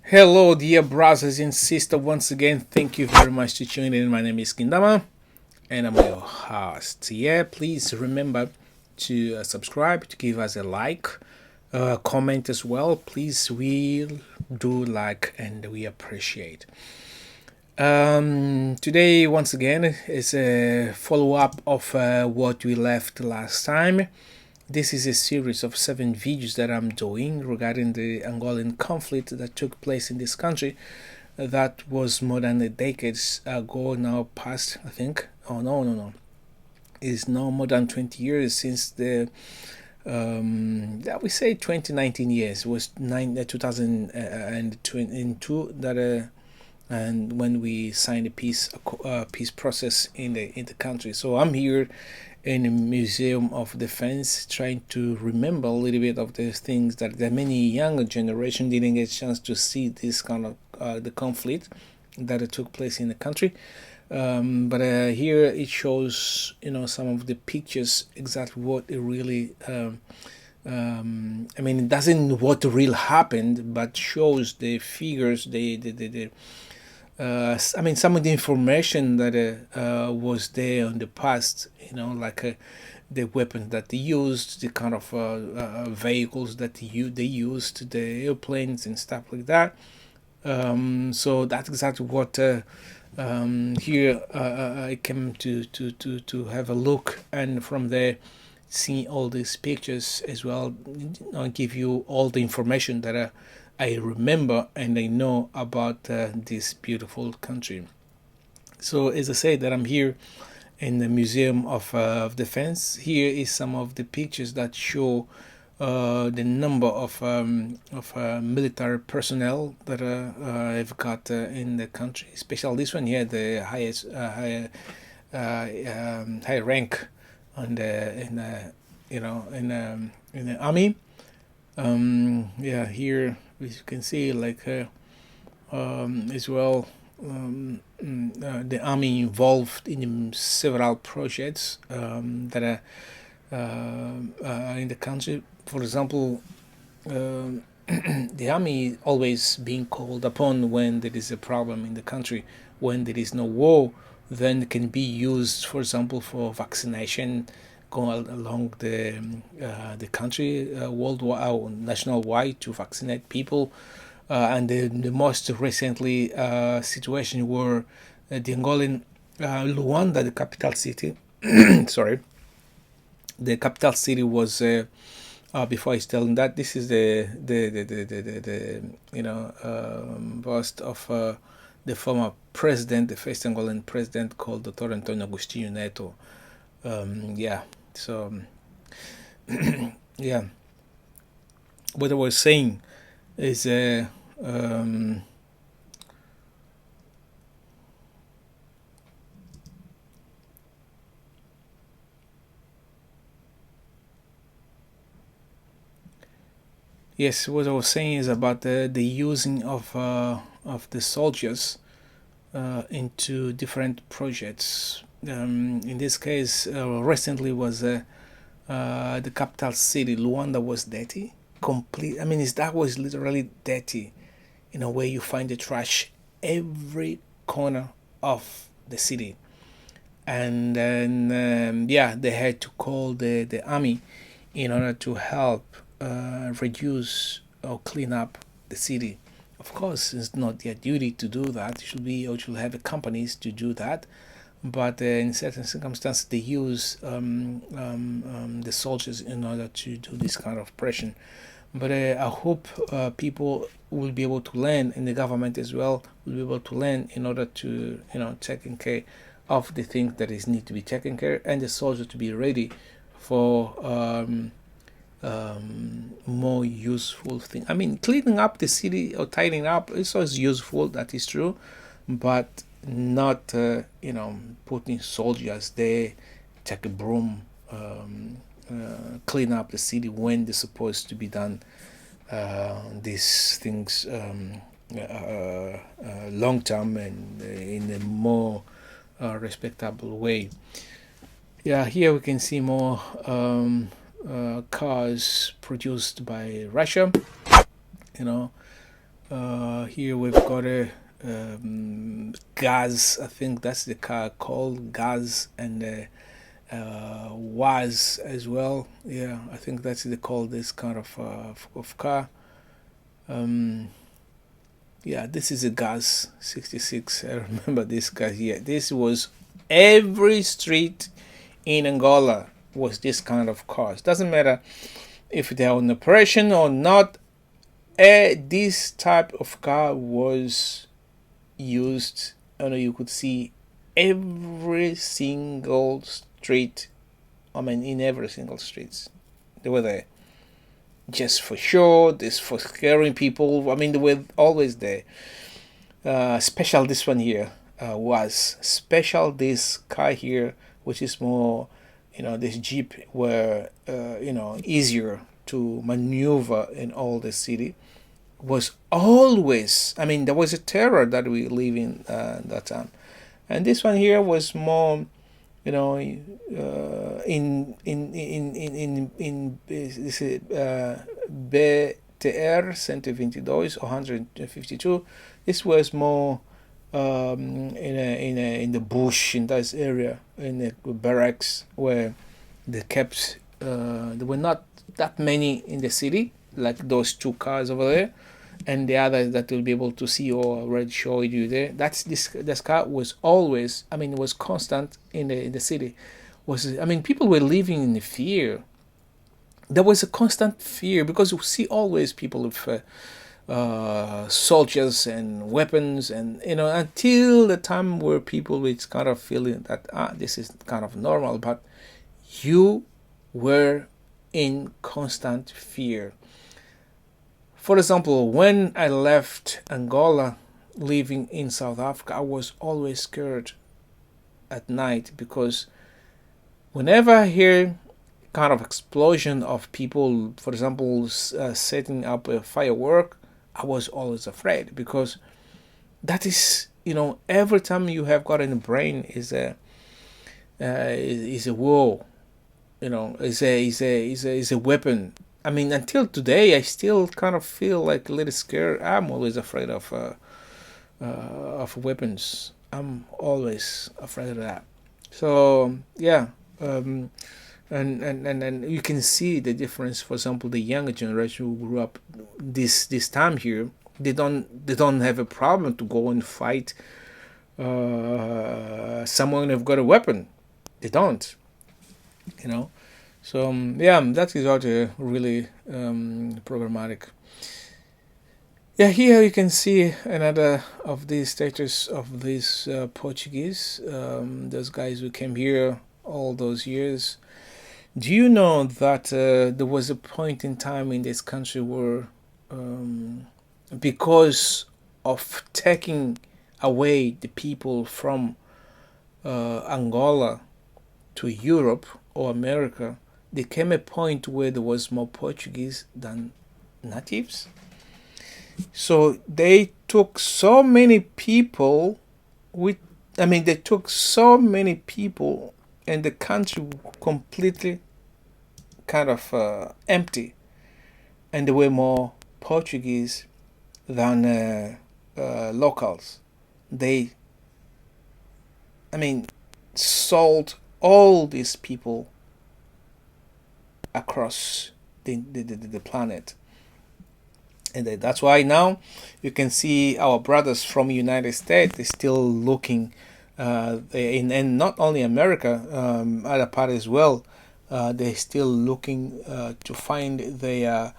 Hello, dear brothers and sisters. Once again, thank you very much to tuning in. My name is Kindama, and I'm your host. Yeah, please remember to subscribe, to give us a like, comment as well. Please, we do like and we appreciate. Today, once again, is a follow up of what we left last time. This is a series of 7 videos that I'm doing regarding the Angolan conflict that took place in this country. That was more than a decade ago now, past, I think. Oh, no. It's now more than 20 years since the that we say 2019 years. It was 2022 that and when we signed a peace process in the country. So I'm here in the Museum of Defense trying to remember a little bit of the things that the many younger generation didn't get a chance to see, this kind of the conflict that took place in the country. But here it shows, some of the pictures, exactly what it really I mean, it doesn't what real happened, but shows the figures, I mean, some of the information that was there in the past, like the weapons that they used, the kind of vehicles that they used, the airplanes and stuff like that. So that's exactly what here I came to have a look, and from there see all these pictures as well. I'll give you all the information that I remember and I know about this beautiful country. So as I said, that I'm here in the Museum of Defense. Here is some of the pictures that show the number of military personnel that I've got in the country. Especially this one here, the high rank on the in the army. Yeah, here as you can see, like as well, the army involved in several projects that are in the country. For example, the army always being called upon when there is a problem in the country, when there is no war, then it can be used, for example, for vaccination, going along the country, worldwide, national wide, to vaccinate people. And the most recently situation were the Angolan Luanda, the capital city. Sorry, the capital city was. Before I tell that, this is the bust of the former president, the first Angolan president, called Dr. Antonio Agostinho Neto. Yeah, so yeah, what I was saying is um, yes, what I was saying is about the using of the soldiers into different projects. In this case, recently was the capital city, Luanda, was dirty. Complete. I mean, that was literally dirty. In a way, you find the trash every corner of the city, and then yeah, they had to call the army in order to help reduce or clean up the city. Of course, it's not their duty to do that. It should be, or should have companies to do that. But in certain circumstances, they use the soldiers in order to do this kind of pressure. But I hope people will be able to learn, and the government as well will be able to learn in order to, taking care of the things that is need to be taken care, and the soldiers to be ready for more useful thing. I mean, cleaning up the city or tidying up is always useful. That is true, but not putting soldiers there, take a broom, clean up the city when they're supposed to be done. These things long term and in a more respectable way. Yeah, here we can see more cars produced by Russia. You know, Here we've got a gas. I think that's the car called gas, and was as well. Yeah, I think that's they call this kind of car. Um, yeah, this is a gas 66. I remember this guy here. This was every street in Angola was this kind of cars. Doesn't matter if they're on operation or not. This type of car was used. I know you could see every single street. I mean, in every single streets, they were there. Just for sure, this for scaring people. I mean, they were always there. Special this one here was special this car here, which is more, this Jeep were easier to maneuver in all the city. Was always, I mean, there was a terror that we live in that time, and this one here was more, in this BTR 122 or 152. This was more in the bush in this area in the barracks where they kept. There were not that many in the city like those two cars over there, and the others that you'll be able to see or already showed you there. That's this car was always, I mean, it was constant in the city. I mean, people were living in fear. There was a constant fear because you see always people with soldiers and weapons, and until the time where people were kind of feeling that this is kind of normal, but you were in constant fear. For example, when I left Angola, living in South Africa, I was always scared at night because whenever I hear kind of explosion of people, for example, setting up a firework, I was always afraid because that is, every time you have got in the brain is a war, is a weapon. I mean, until today, I still kind of feel like a little scared. I'm always afraid of weapons. I'm always afraid of that. So yeah, and you can see the difference. For example, the younger generation who grew up this time here, they don't have a problem to go and fight someone who've got a weapon. They don't, you know. So yeah, that is what really programmatic. Yeah, here you can see another of the status of these Portuguese, those guys who came here all those years. Do you know that there was a point in time in this country where, because of taking away the people from Angola to Europe or America, there came a point where there was more Portuguese than natives? So they took so many people they took so many people and the country completely kind of empty, and there were more Portuguese than locals. They, I mean, sold all these people across the planet. And that's why now you can see our brothers from United States is still looking and not only America, other part as well. They're still looking to find their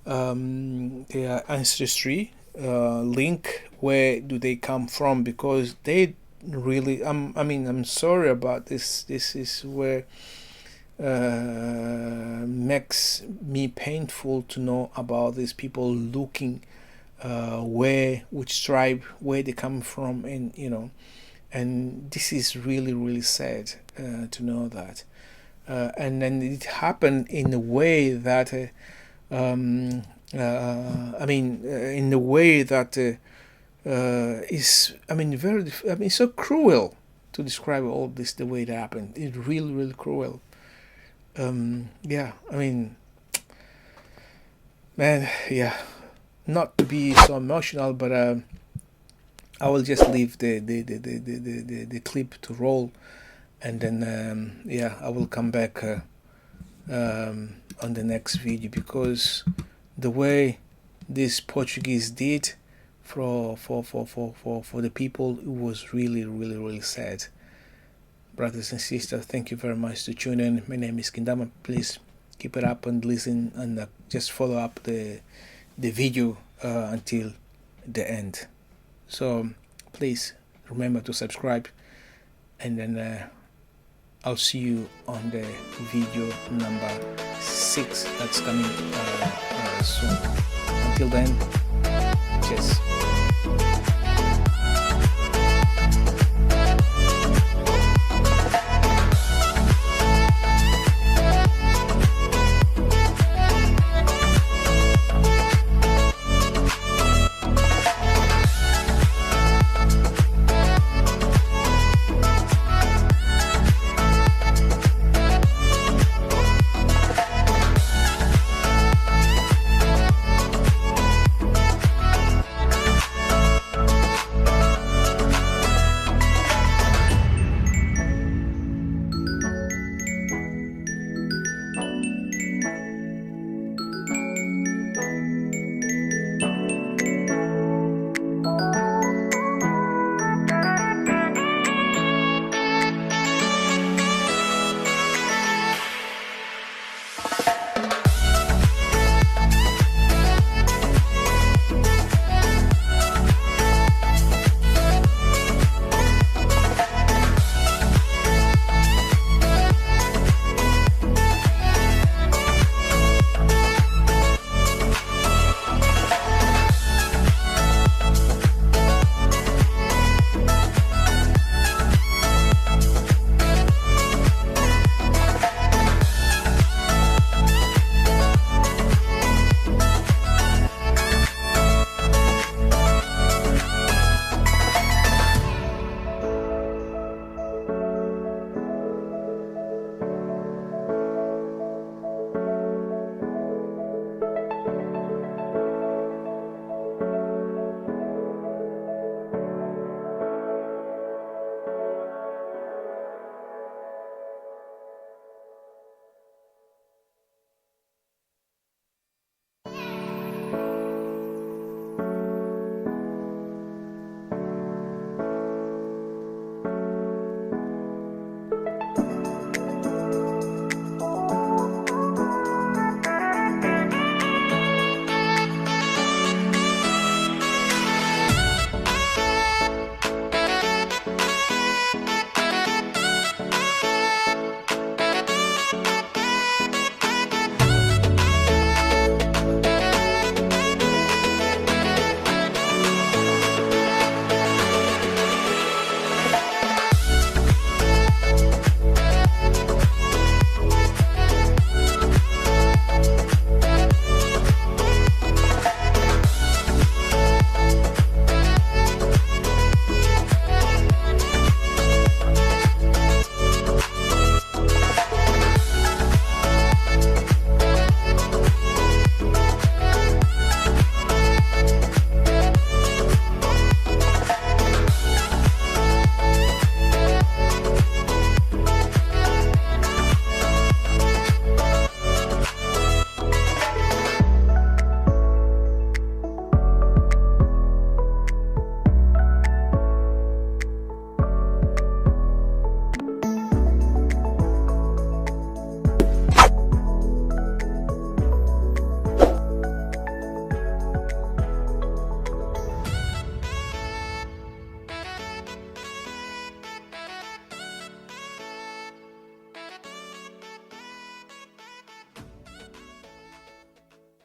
ancestry link. Where do they come from? Because they really, I'm sorry about this. This is where makes me painful to know about these people looking which tribe, where they come from, and this is really really sad to know that. And then it happened in a way that in a way that is, very, so cruel to describe all this the way it happened. It's really really cruel. Yeah, man, yeah, not to be so emotional, but I will just leave the clip to roll, and then yeah, I will come back on the next video, because the way this Portuguese did for the people, it was really sad. Brothers and sisters, thank you very much to tune in. My name is Kindama. Please keep it up and listen, and just follow up the video until the end. So please remember to subscribe, and then I'll see you on the video number 6 that's coming soon. Until then,